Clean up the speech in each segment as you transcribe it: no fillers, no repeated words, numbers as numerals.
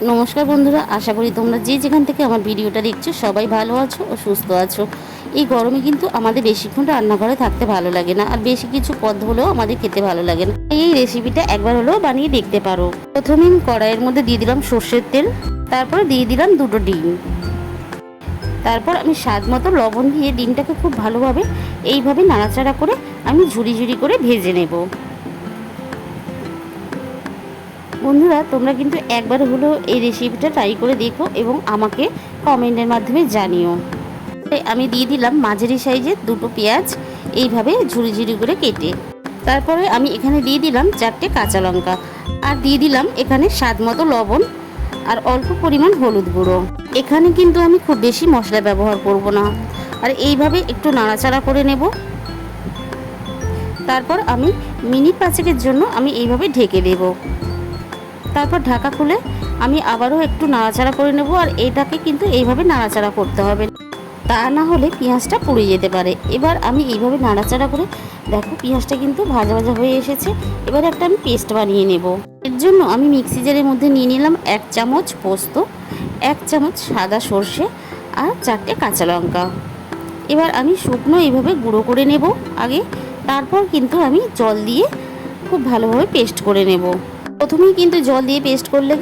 নমস্কার বন্ধুরা, আশা করি তোমরা যে যেখান থেকে আমার ভিডিওটা দেখছো সবাই ভালো আছো ও সুস্থ আছো। এই গরমে কিন্তু আমাদের বেশিক্ষণ রান্নাঘরে থাকতে ভালো লাগে না, আর বেশি কিছু পদ হলেও আমাদের খেতে ভালো লাগে না। এই রেসিপিটা একবার হলেও বানিয়ে দেখতে পারো। প্রথমে আমি কড়াইয়ের মধ্যে দিয়ে দিলাম সর্ষের তেল, তারপরে দিয়ে দিলাম দুটো ডিম, তারপর আমি স্বাদ মতো লবণ দিয়ে ডিমটাকে খুব ভালোভাবে এইভাবে নাড়াচাড়া করে আমি ঝুরি ঝুরি করে ভেজে নেব। বন্ধুরা, তোমরা কিন্তু একবার হলেও এই রেসিপিটা ট্রাই করে দেখো এবং আমাকে কমেন্টের মাধ্যমে জানিও। আমি দিয়ে দিলাম মাঝারি সাইজের দুটো পেঁয়াজ এইভাবে ঝুরি ঝুরি করে কেটে। তারপরে আমি এখানে দিয়ে দিলাম 4টে কাঁচা লঙ্কা, আর দিয়ে দিলাম এখানে স্বাদ মতো লবণ আর অল্প পরিমাণ হলুদ গুঁড়ো। এখানে কিন্তু আমি খুব বেশি মশলা ব্যবহার করব না, আর এইভাবে একটু নাড়াচাড়া করে নেব। তারপর আমি মিনিট 5-এর জন্য আমি এইভাবে ঢেকে দেব। তারপর ঢাকা খুলে আমি আবারও একটু নাড়াচাড়া করে নেব, আর এটাকে কিন্তু এইভাবে নাড়াচাড়া করতে হবে, তা না হলে পেঁয়াজটা পুড়ে যেতে পারে। এবার আমি এইভাবে নাড়াচাড়া করে দেখো পেঁয়াজটা কিন্তু ভাজা ভাজা হয়ে এসেছে। এবার একটা আমি পেস্ট বানিয়ে নেব। এর জন্য আমি মিক্সি জারের মধ্যে নিয়ে নিলাম 1 চামচ পোস্ত, 1 চামচ সাদা সর্ষে আর 4টে কাঁচা লঙ্কা। এবার আমি শুকনো এইভাবে গুঁড়ো করে নেব আগে, তারপর কিন্তু আমি জল দিয়ে খুব ভালোভাবে পেস্ট করে নেব। প্রথমেই কিন্তু জল দিয়ে পেস্ট করলে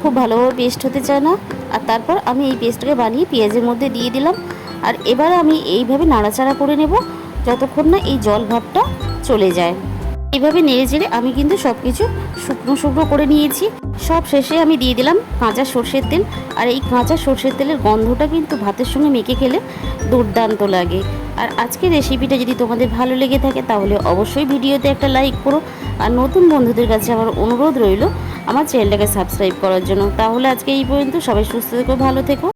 খুব ভালোভাবে পেস্ট হতে চায় না। আর তারপর আমি এই পেস্টটাকে বানিয়ে পেঁয়াজের মধ্যে দিয়ে দিলাম, আর এবার আমি এইভাবে নাড়াচাড়া করে নেব যতক্ষণ না এই জল ভাবটা চলে যায়। এইভাবে নেড়ে চেড়ে আমি কিন্তু সব কিছু শুকনো শুকনো করে নিয়েছি। সব শেষে আমি দিয়ে দিলাম কাঁচা সর্ষের তেল, আর এই কাঁচা সর্ষের তেলের গন্ধটা কিন্তু ভাতের সঙ্গে মেখে খেলে দুর্দান্ত লাগে। আর আজকের রেসিপিটা যদি তোমাদের ভালো লেগে থাকে তাহলে অবশ্যই ভিডিওতে একটা লাইক করো, আর নতুন বন্ধুদের কাছে আমার অনুরোধ রইল আমার চ্যানেলটাকে সাবস্ক্রাইব করার জন্য। তাহলে আজকে এই পর্যন্ত, সবাই সুস্থ থেকো, ভালো থেকো।